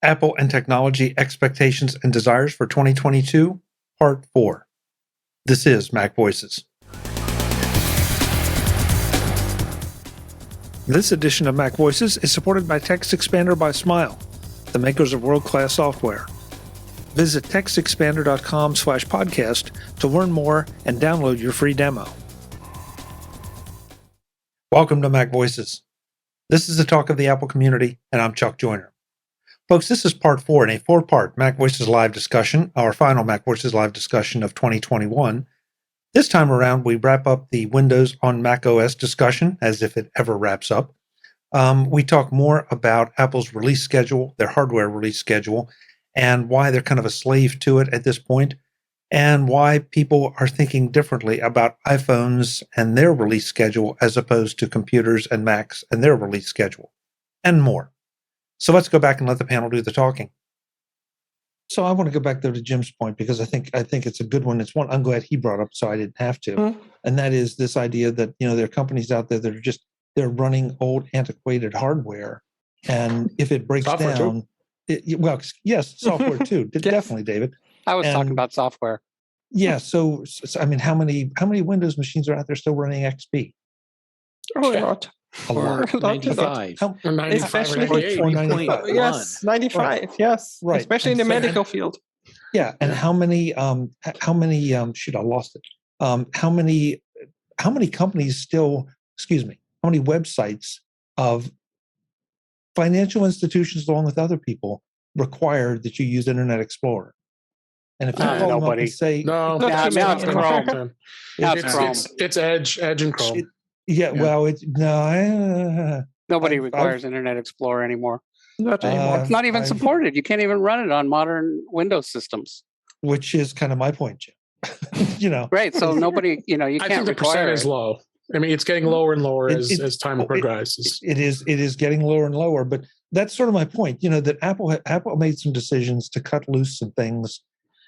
Apple and Technology Expectations and Desires for 2022, Part 4. This is MacVoices. This edition of MacVoices is supported by TextExpander by Smile, the makers of world-class software. Visit textexpander.com/podcast to learn more and download your free demo. Welcome to MacVoices. This is the talk of the Apple community, and I'm Chuck Joyner. Folks, this is part 4 in a 4-part MacVoices Live discussion, our final MacVoices Live discussion of 2021. This time around, we wrap up the Windows-on-macOS discussion, as if it ever wraps up. We talk more about Apple's release schedule, their hardware release schedule, and why they're kind of a slave to it at this point, and why people are thinking differently about iPhones and their release schedule as opposed to computers and Macs and their release schedule, and more. So let's go back and let the panel do the talking. So I want to go back there to Jim's point because I think it's a good one. It's one I'm glad he brought up, so I didn't have to. Mm-hmm. And that is this idea that there are companies out there that are they're running old, antiquated hardware, and if it breaks software down, yes, software too, definitely, David. I was talking about software. Yeah. So I mean, how many Windows machines are out there still running XP? Oh, a lot. A lot. 95. Especially 95. Yes, 95. Right. Yes, right. Especially in the medical field. Yeah, and how many? Shoot, I lost it. How many companies still? Excuse me. How many websites of financial institutions, along with other people, require that you use Internet Explorer? And if you call them up and say, no, now it's Chrome. It's Edge and Chrome. Well, nobody requires Internet Explorer anymore. Not anymore. It's not even supported. You can't even run it on modern Windows systems. Which is kind of my point, Jim. Right. So nobody, you can't. I think the percent is low. I mean, it's getting lower and lower as time progresses. It is getting lower and lower. But that's sort of my point. That Apple made some decisions to cut loose some things,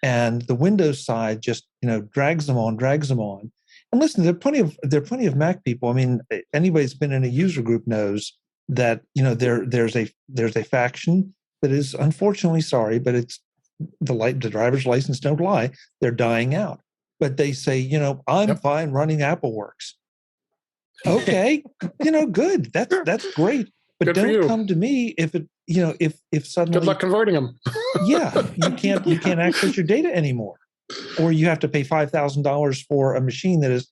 and the Windows side just drags them on. And listen, there are plenty of Mac people. I mean, anybody who's been in a user group knows that there's a faction that is unfortunately sorry, but it's the driver's license don't lie. They're dying out, but they say, I'm fine running AppleWorks. Okay, good. That's great. But good don't come to me if it if suddenly good luck converting them. Yeah, you can't access your data anymore. Or you have to pay $5,000 for a machine that is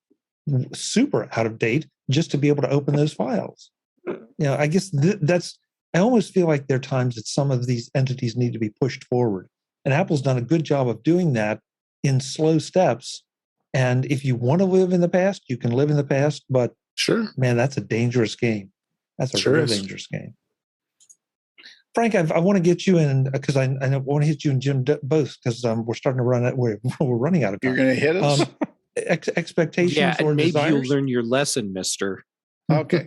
super out of date just to be able to open those files. I guess I almost feel like there are times that some of these entities need to be pushed forward. And Apple's done a good job of doing that in slow steps. And if you want to live in the past, you can live in the past. But sure, man, that's a dangerous game. That's a real dangerous game. Frank, I want to get you in because I want to hit you and Jim both because we're starting to run out. We're running out of time. You're going to hit us. Expectations or maybe desires? You'll learn your lesson, Mister. Okay.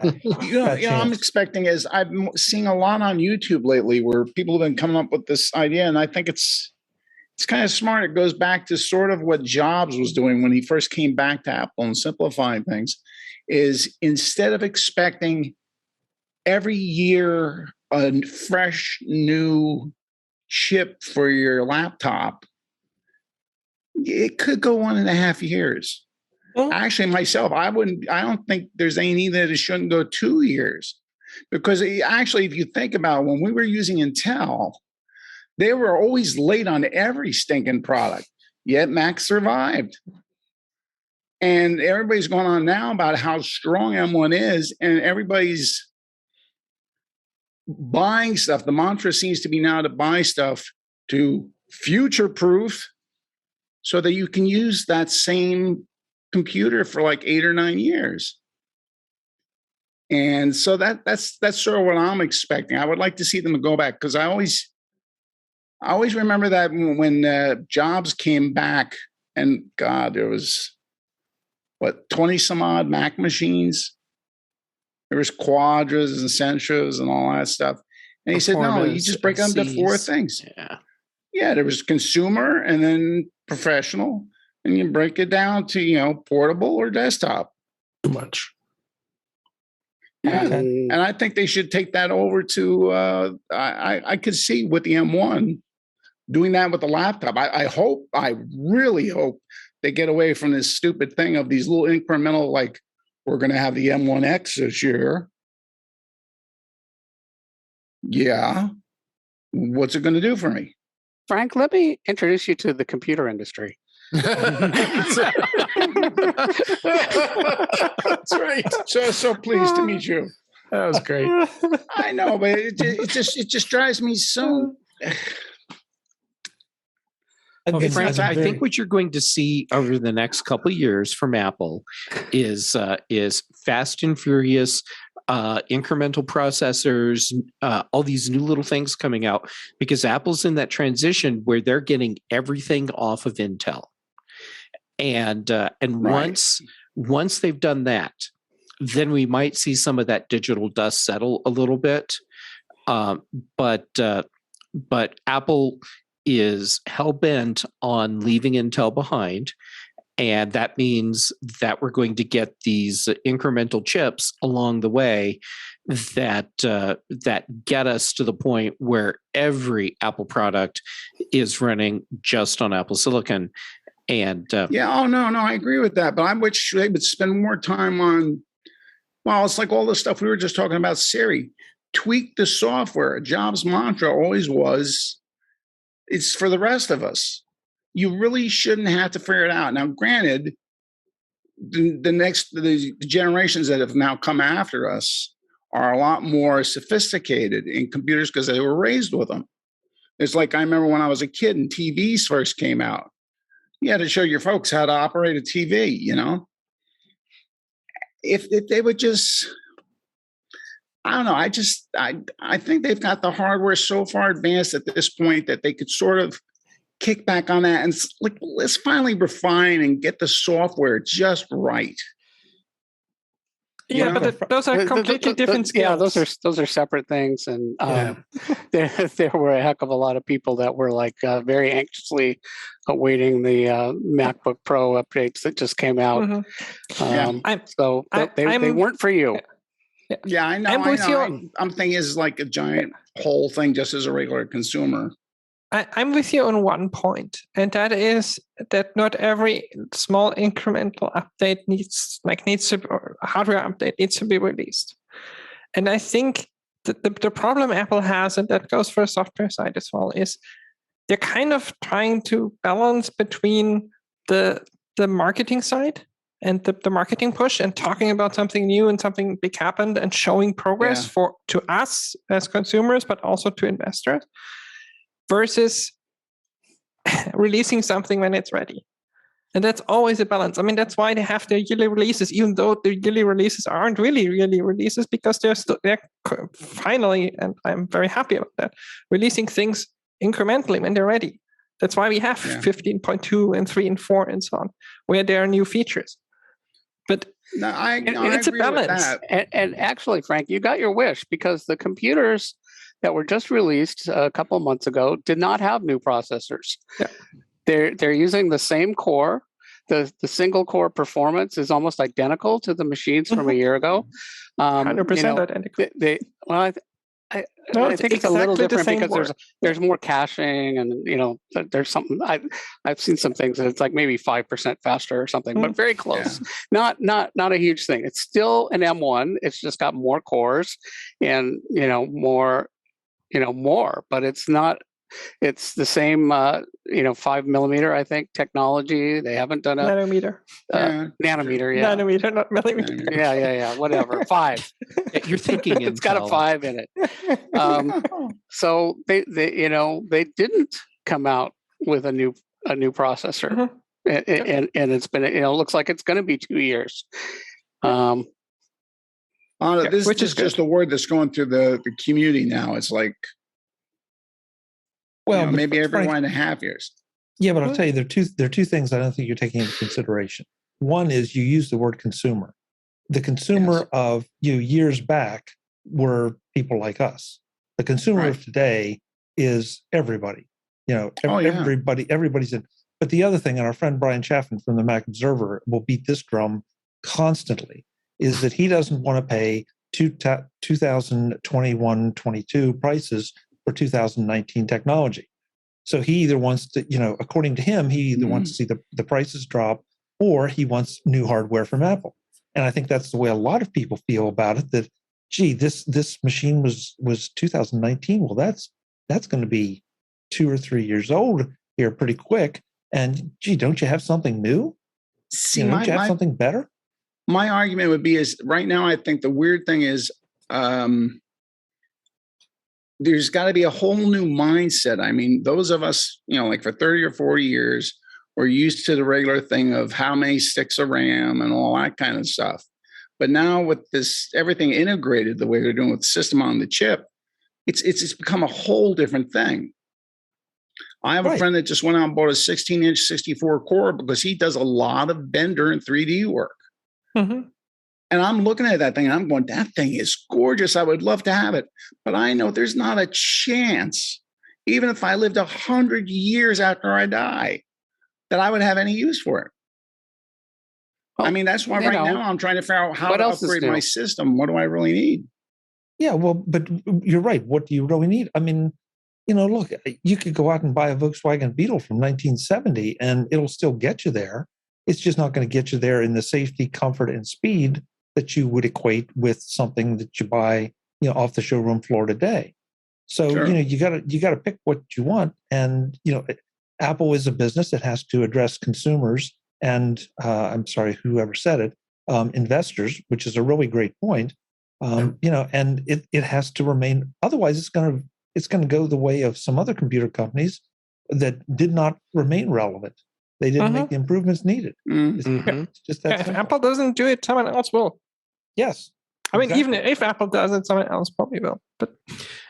I'm expecting is I'm seeing a lot on YouTube lately where people have been coming up with this idea, and I think it's kind of smart. It goes back to sort of what Jobs was doing when he first came back to Apple and simplifying things. Is instead of expecting every year a fresh new chip for your laptop, it could go 1.5 years. Actually, myself, I don't think there's any that it shouldn't go 2 years. Because actually, if you think about it, when we were using Intel, they were always late on every stinking product, yet Mac survived. And everybody's going on now about how strong M1 is, and everybody's buying stuff. The mantra seems to be now to buy stuff to future-proof so that you can use that same computer for like 8 or 9 years. And so that's sort of what I'm expecting. I would like to see them go back because I always remember that when Jobs came back, and God, there was 20 some odd Mac machines. There was Quadras and Centras and all that stuff. And he said, no, you just break them into 4 things. Yeah, there was consumer and then professional, and you break it down to, portable or desktop. Too much. And I think they should take that over to, I could see with the M1 doing that with the laptop. I really hope they get away from this stupid thing of these little incremental, like, we're going to have the M1X this year. Yeah. What's it going to do for me? Frank, let me introduce you to the computer industry. That's right. So pleased to meet you. That was great. I know, but it just drives me so. Okay, Frank, I think what you're going to see over the next couple of years from Apple is fast and furious incremental processors, all these new little things coming out, because Apple's in that transition where they're getting everything off of Intel, and right. once they've done that, then we might see some of that digital dust settle a little bit, but Apple is hell-bent on leaving Intel behind, and that means that we're going to get these incremental chips along the way that get us to the point where every Apple product is running just on Apple Silicon. And no, I agree with that, but I wish they would spend more time on. Well, it's like all the stuff we were just talking about. Siri, tweak the software. Jobs' mantra always was, it's for the rest of us. You really shouldn't have to figure it out. Now, granted, the generations that have now come after us are a lot more sophisticated in computers because they were raised with them. It's like I remember when I was a kid and TVs first came out. You had to show your folks how to operate a TV, you know? If they would just, I don't know. I think they've got the hardware so far advanced at this point that they could sort of kick back on that and like, let's finally refine and get the software just right. Yeah, but those are completely different skills. Yeah, those are separate things, and there were a heck of a lot of people that were like very anxiously awaiting the MacBook Pro updates that just came out. Mm-hmm. They weren't for you. Yeah, I know. I'm thinking it's like a giant whole thing just as a regular consumer. I'm with you on one point, and that is that not every small incremental update hardware update needs to be released. And I think that the problem Apple has, and that goes for the software side as well, is they're kind of trying to balance between the marketing side and the marketing push and talking about something new and something big happened and showing progress to us as consumers, but also to investors, versus releasing something when it's ready. And that's always a balance. I mean, that's why they have their yearly releases, even though the yearly releases aren't really releases, because they're finally, and I'm very happy about that, releasing things incrementally when they're ready. That's why we have 15.2 and 3 and 4 and so on, where there are new features. But it's a balance. And actually, Frank, you got your wish, because the computers that were just released a couple of months ago did not have new processors. Yeah. They're using the same core. The single core performance is almost identical to the machines from a year ago. 100% identical. I think it's a little different because there's more caching, and there's something. I've seen some things that it's like maybe 5% faster or something, but very close. Yeah. Not a huge thing. It's still an M1. It's just got more cores and more, but it's not. It's the same, 5mm, I think, technology. They haven't done a nanometer. Nanometer, yeah. Nanometer, not millimeter. Yeah. Whatever. 5. You're thinking it's got a 5 in it. So they didn't come out with a new processor, and it's been it looks like it's going to be 2 years. This is just a word that's going through the community now. It's like. Well, maybe every 1.5 years. Yeah, but I'll tell you, there are two things I don't think you're taking into consideration. One is you use the word consumer. The consumer of years back were people like us. The consumer of today is everybody. Everybody's in. But the other thing, and our friend Brian Chaffin from the Mac Observer will beat this drum constantly, is that he doesn't want to pay 2021-22 prices for 2019 technology. So he either wants to, according to him, he either wants to see the prices drop or he wants new hardware from Apple. And I think that's the way a lot of people feel about it, that, gee, this machine was 2019. Well, that's going to be 2 or 3 years old here pretty quick. And gee, don't you have something new? Don't you have something better? My argument would be is right now, I think the weird thing is there's got to be a whole new mindset. I mean, those of us, like for 30 or 40 years, we're used to the regular thing of how many sticks of RAM and all that kind of stuff. But now with this, everything integrated the way they're doing with the system on the chip, it's become a whole different thing. I have a friend that just went out and bought a 16-inch 64 core because he does a lot of Blender and 3D work. And I'm looking at that thing and I'm going, that thing is gorgeous. I would love to have it. But I know there's not a chance, even if I lived 100 years after I die, that I would have any use for it. I mean, that's why now I'm trying to figure out how to upgrade my system. What do I really need? Yeah, well, but you're right. What do you really need? I mean, look, you could go out and buy a Volkswagen Beetle from 1970 and it'll still get you there. It's just not going to get you there in the safety, comfort, and speed that you would equate with something that you buy, off the showroom floor today. So, you got to pick what you want. And, Apple is a business that has to address consumers and, I'm sorry, whoever said it, investors, which is a really great point. And it has to remain. Otherwise, it's going to go the way of some other computer companies that did not remain relevant. They didn't make the improvements needed. It's just that if Apple doesn't do it, someone else will. Yes. I mean, even if Apple does it, someone else probably will. But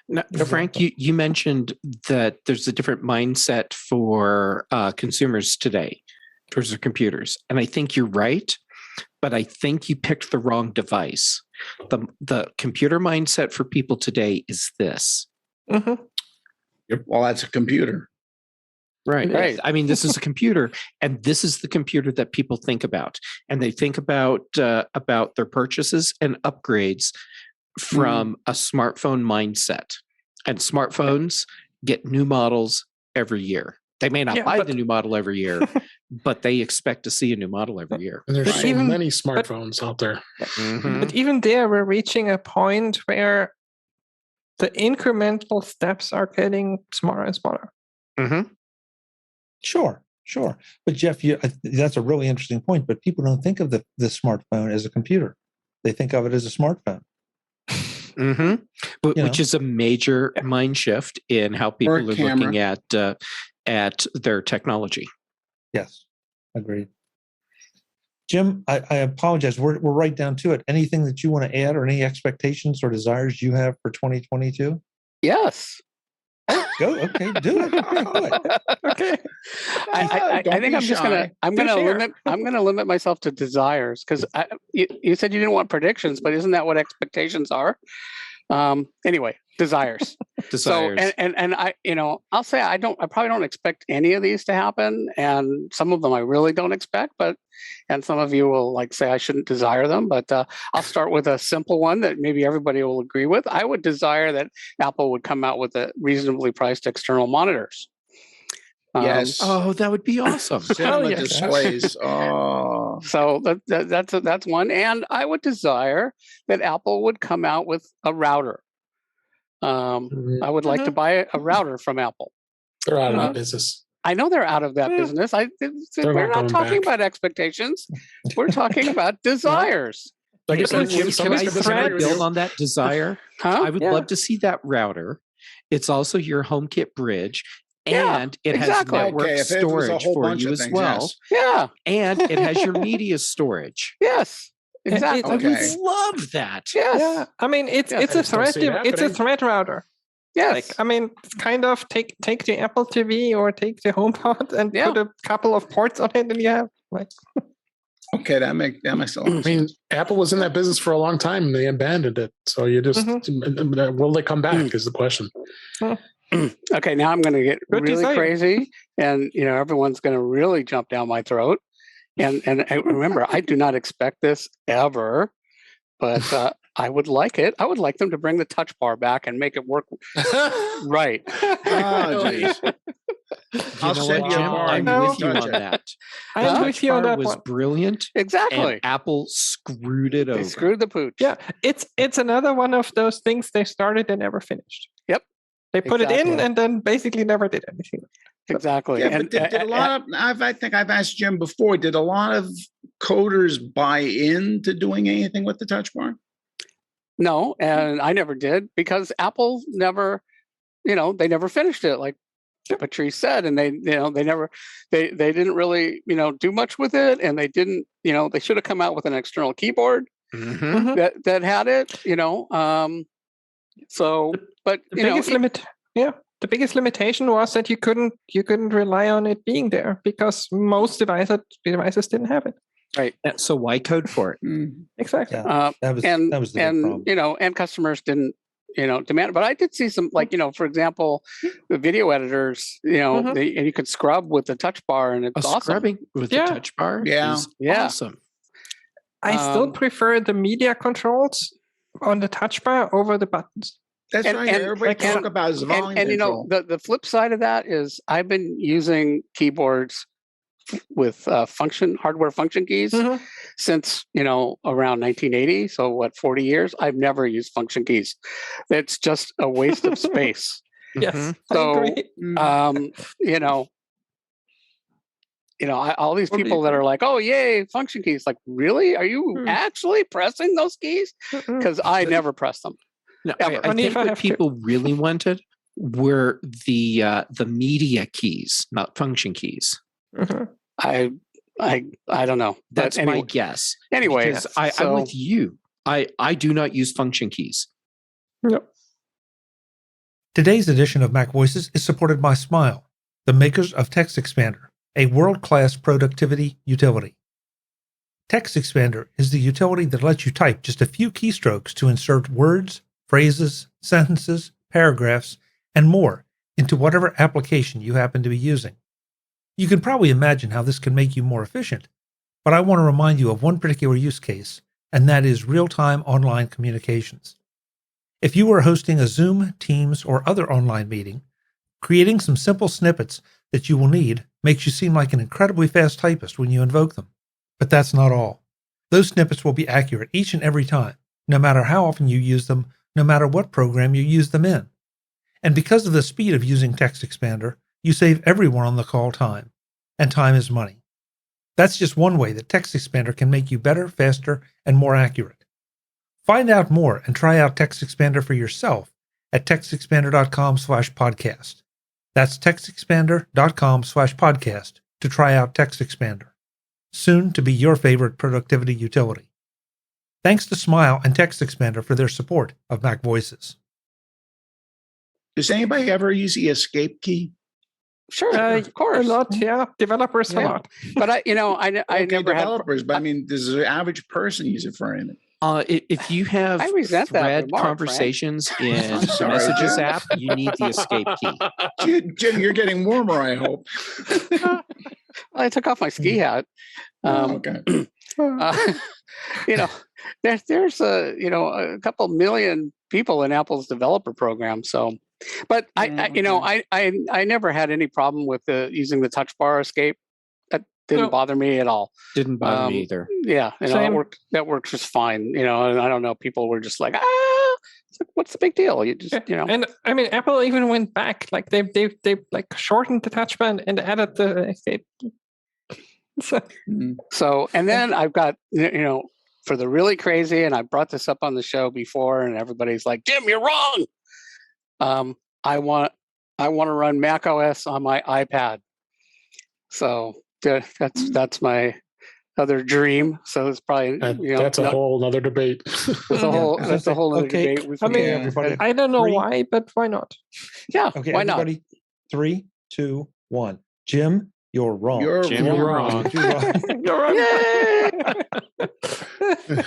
now, Frank, you mentioned that there's a different mindset for consumers today towards their computers. And I think you're right, but I think you picked the wrong device. The computer mindset for people today is this. Well, that's a computer. Right. I mean, this is a computer, and this is the computer that people think about, and they think about their purchases and upgrades from a smartphone mindset. And smartphones get new models every year. They may not buy the new model every year, but they expect to see a new model every year. And there's so many smartphones out there. But even there, we're reaching a point where the incremental steps are getting smaller and smaller. Sure. But Jeff, that's a really interesting point, but people don't think of the smartphone as a computer. They think of it as a smartphone. Which is a major mind shift in how people are looking at their technology. Yes, agreed. Jim, I apologize. We're right down to it. Anything that you want to add or any expectations or desires you have for 2022? Yes. Go. Okay, do it. Okay. I think I'm gonna limit myself to desires because you said you didn't want predictions, but isn't that what expectations are? Anyway, desires. So and I I'll say I probably don't expect any of these to happen, and some of them I really don't expect, and some of you will say I shouldn't desire them, but I'll start with a simple one that maybe everybody will agree with. I would desire that Apple would come out with a reasonably priced external monitors. Yes. That would be awesome. Cinema displays. Oh. So that's one, and I would desire that Apple would come out with a router. I would like to buy a router from Apple. They're out of that business. I know they're out of that business. We're not talking about expectations. We're talking about desires. Can I build on that desire? I would love to see that router. It's also your HomeKit bridge. And it has network storage for you as well. Yes. Yeah. And it has your media storage. Yes. Exactly. I would love that. Yes. Yeah. I mean, it's a thread router. Yes. I mean, kind of take the Apple TV or take the HomePod and put a couple of ports on it, and you have Okay, that makes a lot of sense. I mean, Apple was in that business for a long time, and they abandoned it. So you just will they come back? Is the question. Okay, now I'm going to get really crazy, and everyone's going to really jump down my throat. And remember, I do not expect this ever, but I would like it. I would like them to bring the touch bar back and make it work right. Oh, geez. I'll send you a bar. I'm with you on that. I'm with you on that was one. brilliant. Exactly. And Apple screwed it over. They screwed the pooch. Yeah, it's another one of those things they started and never finished. Yep. They put it in Exactly. and then basically never did anything. Exactly. Yeah, And but did a lot of, I think I've asked Jim before, did a lot of coders buy into doing anything with the touch bar? no, and I never did because Apple never, they never finished it. Like Patrice said, and they didn't really, do much with it, and they didn't, they should have come out with an external keyboard that had it, So, but the biggest limitation was that you couldn't rely on it being there because most devices didn't have it. Right. So why code for it? Exactly. Yeah, that was the big problem. And customers didn't, demand it. But I did see some, like, for example, the video editors, and you could scrub with the touch bar, and it's awesome. Scrubbing with the touch bar is awesome. I still prefer the media controls on the touch bar over the buttons. That's right. Everybody talk about is volume control. The flip side of that is I've been using keyboards with hardware function keys since around 1980. So what, 40 years? I've never used function keys. It's just a waste of space. Yes. So all these people that are like, oh yay, function keys. Like, really? Are you actually pressing those keys? Because I never press them. No, I think what people really wanted were the media keys, not function keys. I don't know. That's my guess. Anyway, I'm with you. I do not use function keys. Yep. Today's edition of Mac Voices is supported by Smile, the makers of Text Expander, a world-class productivity utility. Text Expander is the utility that lets you type just a few keystrokes to insert words, phrases, sentences, paragraphs, and more into whatever application you happen to be using. You can probably imagine how this can make you more efficient, but I want to remind you of one particular use case, and that is real-time online communications. If you are hosting a Zoom, Teams, or other online meeting, creating some simple snippets that you will need makes you seem like an incredibly fast typist when you invoke them. But that's not all. Those snippets will be accurate each and every time, no matter how often you use them, no matter what program you use them in. And because of the speed of using Text Expander, you save everyone on the call time, and time is money. That's just one way that Text Expander can make you better, faster, and more accurate. Find out more and try out Text Expander for yourself at textexpander.com/podcast. That's textexpander.com/podcast to try out Text Expander, soon to be your favorite productivity utility. Thanks to Smile and Text Expander for their support of Mac Voices. Does anybody ever use the escape key? Sure, of course. A lot, yeah. Developers a lot. But I Okay, never developers, had. but I mean, does the average person use it for anything? If you have I resent that thread remark, conversations in I'm sorry, Messages Jim. app, you need the escape key. Jim, you're getting warmer, I hope. I took off my ski hat. Okay. There's a couple million people in Apple's developer program. So, but I never had any problem with using the touch bar escape. That didn't bother me at all. Didn't bother me either. Yeah, that works just fine. And I don't know. People were just like, what's the big deal? You just, And I mean, Apple even went back. Like they like shortened the touch bar and added the escape. So, and then I've got, for the really crazy, and I brought this up on the show before, and everybody's like, Jim, you're wrong. I want to run macOS on my iPad. So that's my other dream. So it's probably that's a whole other debate. That's a whole other debate. Everybody. I don't know why, but why not? Yeah, okay, why everybody, not? 3, 2, 1. Jim, you're wrong. Jim, you're wrong. You're wrong.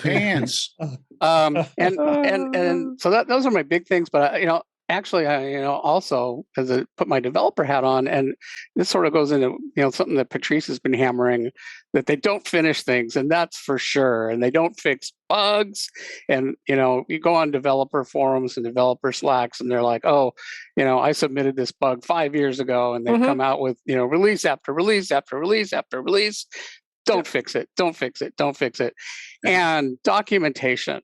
Hands. And so those are my big things. But actually, I also as I put my developer hat on, and this sort of goes into something that Patrice has been hammering, that they don't finish things, and that's for sure, and they don't fix bugs, and you go on developer forums and developer Slacks, and they're like, oh, I submitted this bug 5 years ago, and they come out with release after release after release after release. Don't fix it. Don't fix it. Don't fix it. And documentation.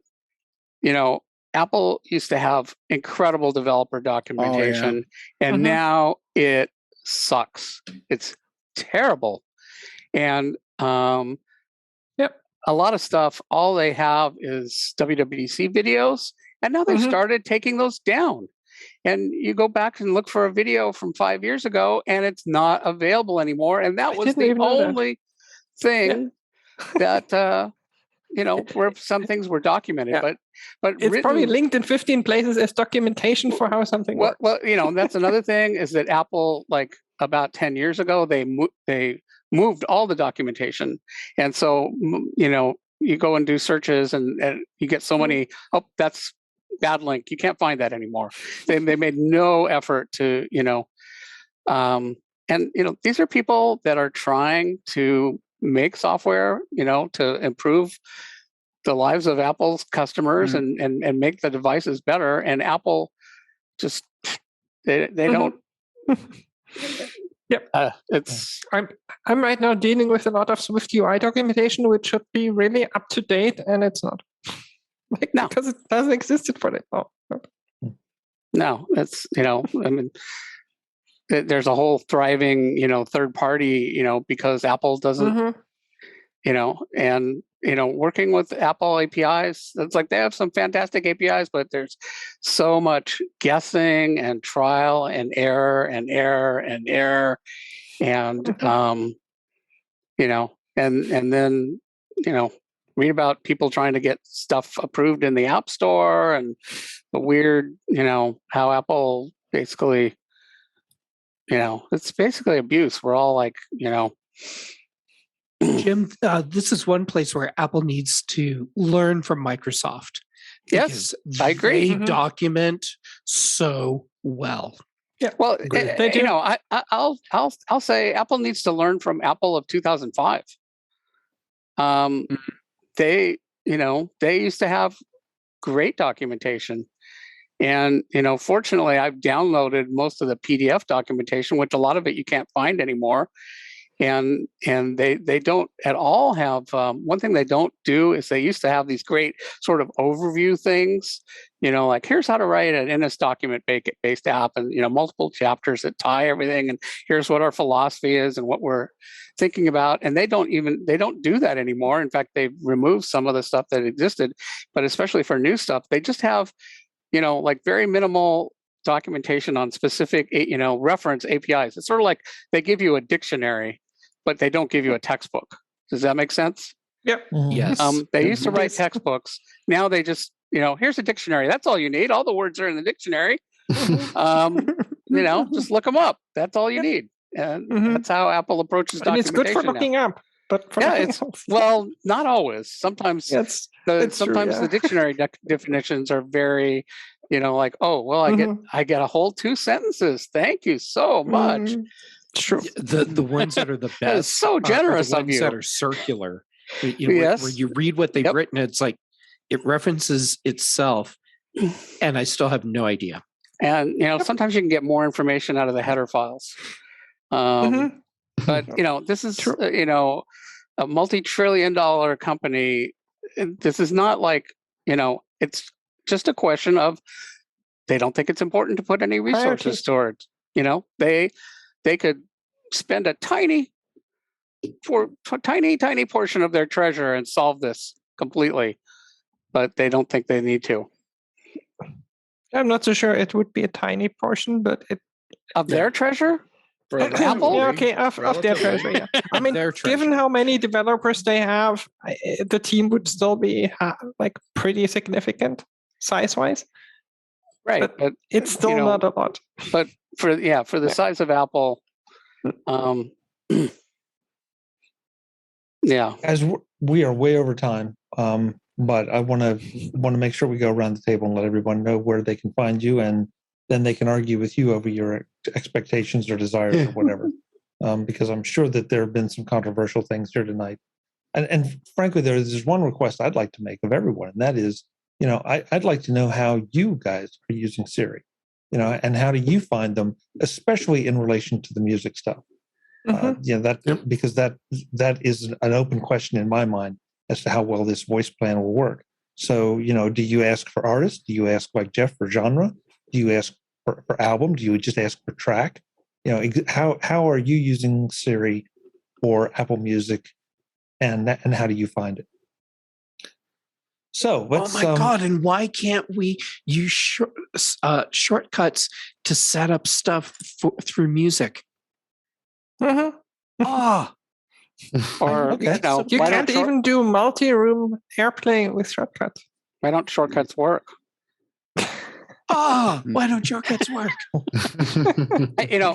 Apple used to have incredible developer documentation, and now it sucks. It's terrible. And a lot of stuff, all they have is WWDC videos, and now they've started taking those down. And you go back and look for a video from 5 years ago, and it's not available anymore. And that was the only thing that where some things were documented, but it's probably linked in 15 places as documentation for how something works. Well, that's another thing is that Apple, like about 10 years ago, they moved all the documentation, and so you go and do searches, and you get so many. Oh, that's bad link. You can't find that anymore. They made no effort to and these are people that are trying to make software, to improve the lives of Apple's customers and make the devices better. And Apple just they don't. Yep. I'm right now dealing with a lot of Swift UI documentation, which should be really up to date, and it's not. Because it doesn't exist for it. No, it's I mean. There's a whole thriving, third party, because Apple doesn't, and, working with Apple APIs, it's like they have some fantastic APIs, but there's so much guessing and trial and error and error and error. And, and then, read about people trying to get stuff approved in the App Store and the weird, how Apple basically, it's basically abuse. We're all like, Jim, this is one place where Apple needs to learn from Microsoft. Yes, I agree. They document so well. Yeah, well, they do. I'll say Apple needs to learn from Apple of 2005. They used to have great documentation. And, fortunately, I've downloaded most of the PDF documentation, which a lot of it you can't find anymore. And they don't at all have, one thing they don't do is they used to have these great sort of overview things, like here's how to write an NS document based app and, multiple chapters that tie everything. And here's what our philosophy is and what we're thinking about. And they don't do that anymore. In fact, they've removed some of the stuff that existed, but especially for new stuff, they just have like very minimal documentation on specific, reference APIs. It's sort of like they give you a dictionary, but they don't give you a textbook. Does that make sense? Yep. Yes. They used to write textbooks. Now they just, here's a dictionary. That's all you need. All the words are in the dictionary. Just look them up. That's all you need. And that's how Apple approaches documentation. And it's good for looking up. But well, not always. Sometimes the dictionary definitions are very, like, oh, well, I get a whole 2 sentences. Thank you so much. True. The ones that are the best, that is so generous are the of ones you. That are circular. Yes. Where you read what they've written, it's like it references itself, and I still have no idea. And sometimes you can get more information out of the header files. But this is a multi-trillion-dollar company. This is not like it's just a question of they don't think it's important to put any resources towards. They could spend a tiny portion of their treasure and solve this completely, but they don't think they need to. I'm not so sure it would be a tiny portion, but of their treasure. Apple? Yeah, okay, of their treasure, yeah. I mean, given how many developers they have, the team would still be pretty significant size-wise. Right, but it's still not a lot. But for the size of Apple, As we are way over time, but I want to make sure we go around the table and let everyone know where they can find you and then they can argue with you over your expectations or desires or whatever. Because I'm sure that there have been some controversial things here tonight. And frankly, there's one request I'd like to make of everyone, and that is, I'd like to know how you guys are using Siri, and how do you find them, especially in relation to the music stuff. Because that is an open question in my mind as to how well this voice plan will work. So, do you ask for artists? Do you ask, like Jeff, for genre? Do you ask for album? Do you just ask for track? How are you using Siri or Apple Music, and how do you find it? So let's, God! And why can't we use shortcuts to set up stuff through music? Mm-hmm. Or okay. You can't even do multi-room AirPlay with shortcuts. Why don't shortcuts work? Why don't shortcuts work?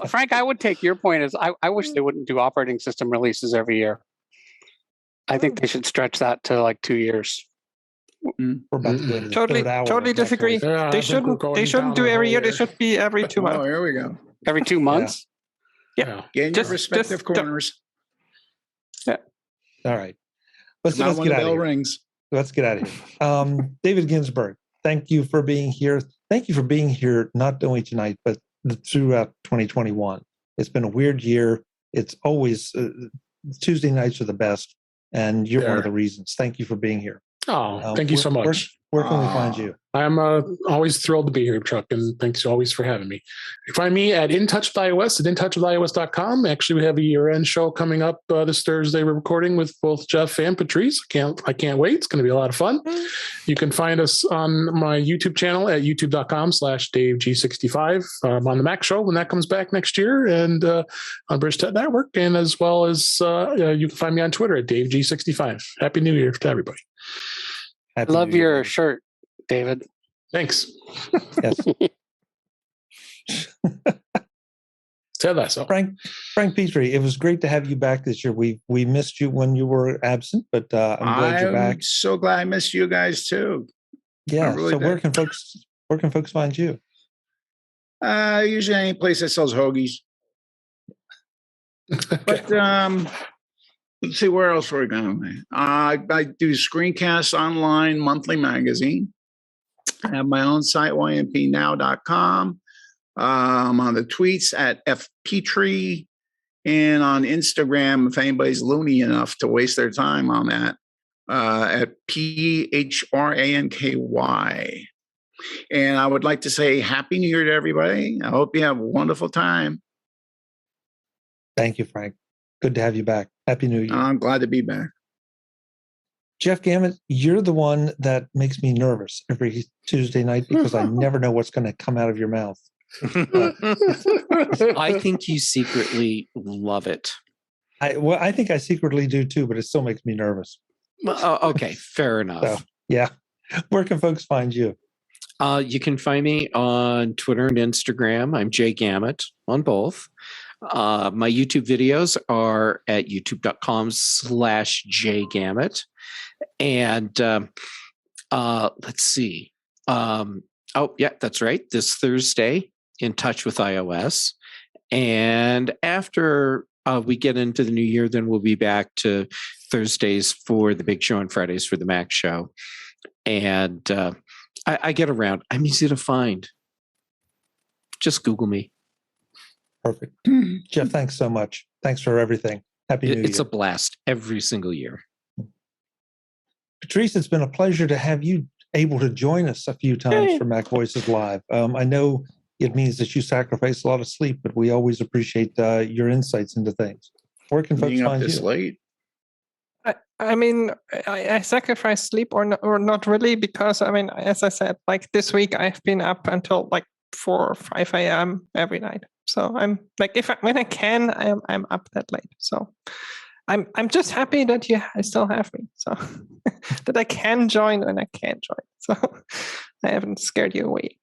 Frank, I would take your point as I wish they wouldn't do operating system releases every year. I think they should stretch that to like 2 years. We're about to go to the third hour. Totally disagree. Yeah, they shouldn't do every year. They should be every 2 months. Oh, here we go. Every 2 months? Yeah. Get in your respective corners. Yeah. All right. Let's Not get when the out bell of here. rings. Let's get out of here. David Ginsburg, thank you for being here. Thank you for being here, not only tonight, but throughout 2021. It's been a weird year. It's always Tuesday nights are the best, and you're one of the reasons. Thank you for being here. Oh, thank you so much. Where can we find you? I'm always thrilled to be here, Chuck, and thanks always for having me. You find me at In Touch with iOS at intouchwithios.com. Actually, we have a year-end show coming up this Thursday. We're recording with both Jeff and Patrice. I can't wait. It's going to be a lot of fun. You can find us on my YouTube channel at youtube.com/DaveG65. I'm on the Mac Show when that comes back next year, and on Bridge Tech Network, and as well as you can find me on Twitter at DaveG65. Happy New Year to everybody. I love your shirt, David. Thanks. Yes. Said that so. Frank Petrie, it was great to have you back this year. We missed you when you were absent, but I'm glad you're back. I'm so glad I missed you guys too. Yeah. Really so where can folks find you? Usually any place that sells hoagies. But let's see, where else are we going? I do screencasts online, monthly magazine. I have my own site, ympnow.com. I'm on the tweets at fpetrie, and on Instagram, if anybody's loony enough to waste their time on that, at PHRANKY. And I would like to say Happy New Year to everybody. I hope you have a wonderful time. Thank you, Frank. Good to have you back. Happy New Year. I'm glad to be back. Jeff Gamet, you're the one that makes me nervous every Tuesday night because I never know what's going to come out of your mouth. I think you secretly love it. I think I secretly do too, but it still makes me nervous. Okay, fair enough. So, yeah. Where can folks find you? You can find me on Twitter and Instagram. I'm Jay Gamet on both. My YouTube videos are at youtube.com/jgamet. And let's see. That's right. This Thursday, In Touch with iOS. And after we get into the new year, then we'll be back to Thursdays for the big show and Fridays for the Mac show. And I get around. I'm easy to find. Just Google me. Perfect. Jeff, thanks so much. Thanks for everything. Happy New Year. It's a blast every single year. Patrice, it's been a pleasure to have you able to join us a few times for MacVoices Live. I know it means that you sacrifice a lot of sleep, but we always appreciate your insights into things. Where can folks find you? Late? I mean, I sacrifice sleep or not really, because I mean, as I said, like this week I've been up until like 4 or 5 a.m. every night. So I'm like, when I can, I'm up that late. So I'm just happy that you still have me, so that I can join when I can join. So I haven't scared you away.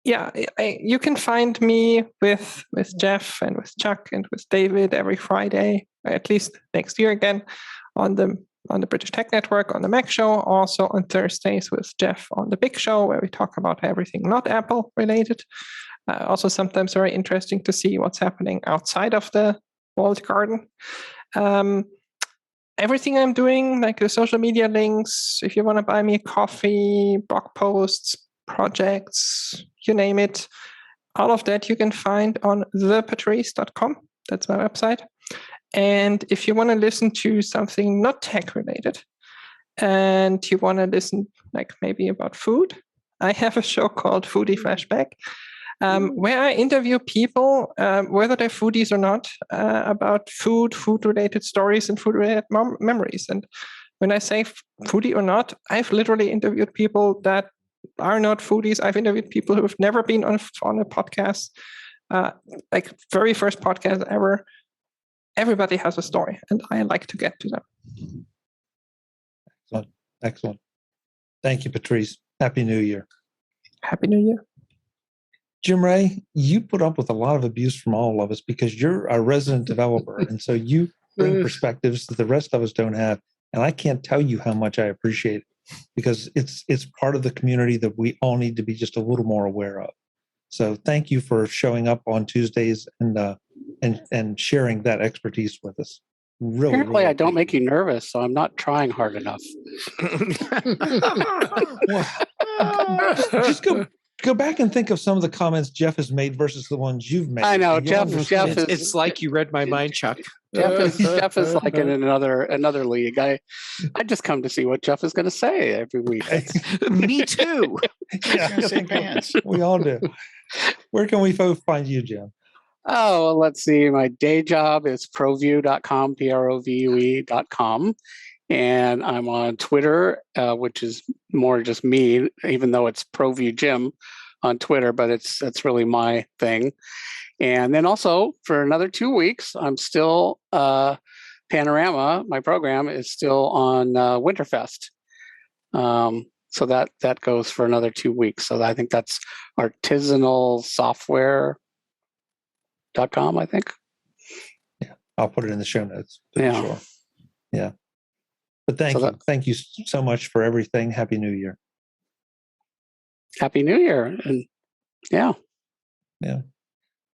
You can find me with Jeff and with Chuck and with David every Friday, at least next year again, on the on the British Tech Network on the Mac Show, also on Thursdays with Jeff on the Big Show, where we talk about everything not Apple related. Also sometimes very interesting to see what's happening outside of the walled garden. Everything I'm doing, like the social media links, if you want to buy me a coffee, blog posts, projects, you name it, all of that you can find on thepatrice.com. That's my website. And if you want to listen to something not tech related and you want to listen like maybe about food, I have a show called Foodie Flashback, where I interview people, whether they're foodies or not, about food-related stories and food-related memories. And when I say foodie or not, I've literally interviewed people that are not foodies. I've interviewed people who have never been on a podcast, like very first podcast ever. Everybody has a story, and I like to get to them. Excellent. Thank you, Patrice. Happy New Year. Happy New Year. Jim Ray, you put up with a lot of abuse from all of us because you're a resident developer, and so you bring perspectives that the rest of us don't have. And I can't tell you how much I appreciate it because it's part of the community that we all need to be just a little more aware of. So thank you for showing up on Tuesdays and sharing that expertise with us. Apparently, I don't make you nervous, so I'm not trying hard enough. Just go back and think of some of the comments Jeff has made versus the ones you've made. I know Jeff is. It's like you read my mind, Chuck. Jeff is like in another league. I just come to see what Jeff is going to say every week. Me too. Yeah, same pants. We all do. Where can we find you, Jim? Oh, well, let's see. My day job is provue.com, PROVUE.com. And I'm on Twitter, which is more just me, even though it's ProView Jim on Twitter, but it's really my thing. And then also for another 2 weeks, I'm still Panorama. My program is still on Winterfest. So that goes for another 2 weeks. So I think that's artisanalsoftware.com, I think. Yeah, I'll put it in the show notes. Yeah. Sure. Yeah. But thank you so much for everything. Happy New Year. Happy New Year. And yeah.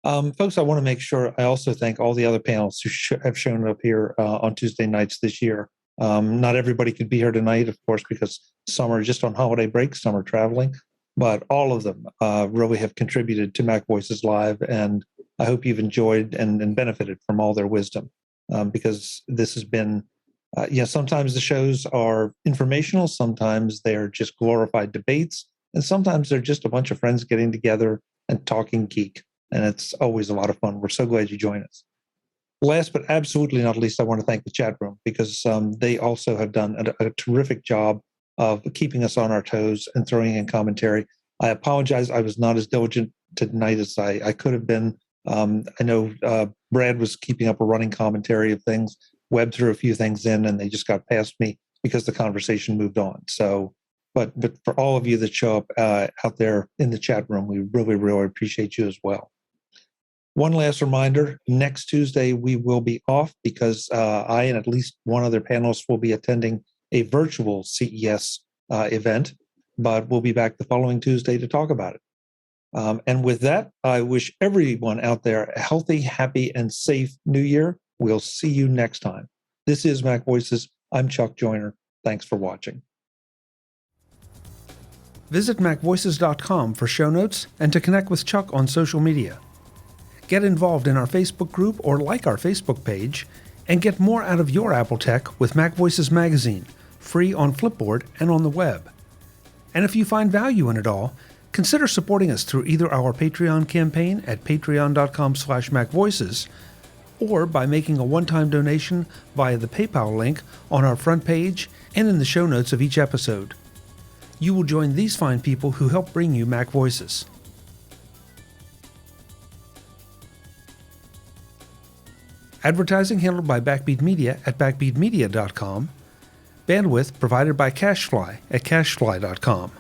Folks, I want to make sure I also thank all the other panels who have shown up here on Tuesday nights this year. Not everybody could be here tonight, of course, because some are just on holiday break, some are traveling, but all of them really have contributed to MacVoices Live, and I hope you've enjoyed and benefited from all their wisdom, because this has been sometimes the shows are informational, sometimes they're just glorified debates, and sometimes they're just a bunch of friends getting together and talking geek. And it's always a lot of fun. We're so glad you join us. Last but absolutely not least, I want to thank the chat room because they also have done a terrific job of keeping us on our toes and throwing in commentary. I apologize. I was not as diligent tonight as I could have been. I know Brad was keeping up a running commentary of things. Webb threw a few things in and they just got past me because the conversation moved on. So, but for all of you that show up out there in the chat room, we really, really appreciate you as well. One last reminder, next Tuesday we will be off because I and at least one other panelist will be attending a virtual CES event, but we'll be back the following Tuesday to talk about it. And with that, I wish everyone out there a healthy, happy, and safe New Year. We'll see you next time. This is MacVoices. I'm Chuck Joyner. Thanks for watching. Visit MacVoices.com for show notes and to connect with Chuck on social media. Get involved in our Facebook group or like our Facebook page, and get more out of your Apple tech with MacVoices Magazine, free on Flipboard and on the web. And if you find value in it all, consider supporting us through either our Patreon campaign at patreon.com/MacVoices or by making a one-time donation via the PayPal link on our front page and in the show notes of each episode. You will join these fine people who help bring you MacVoices. Advertising handled by Backbeat Media at backbeatmedia.com. Bandwidth provided by CacheFly at cachefly.com.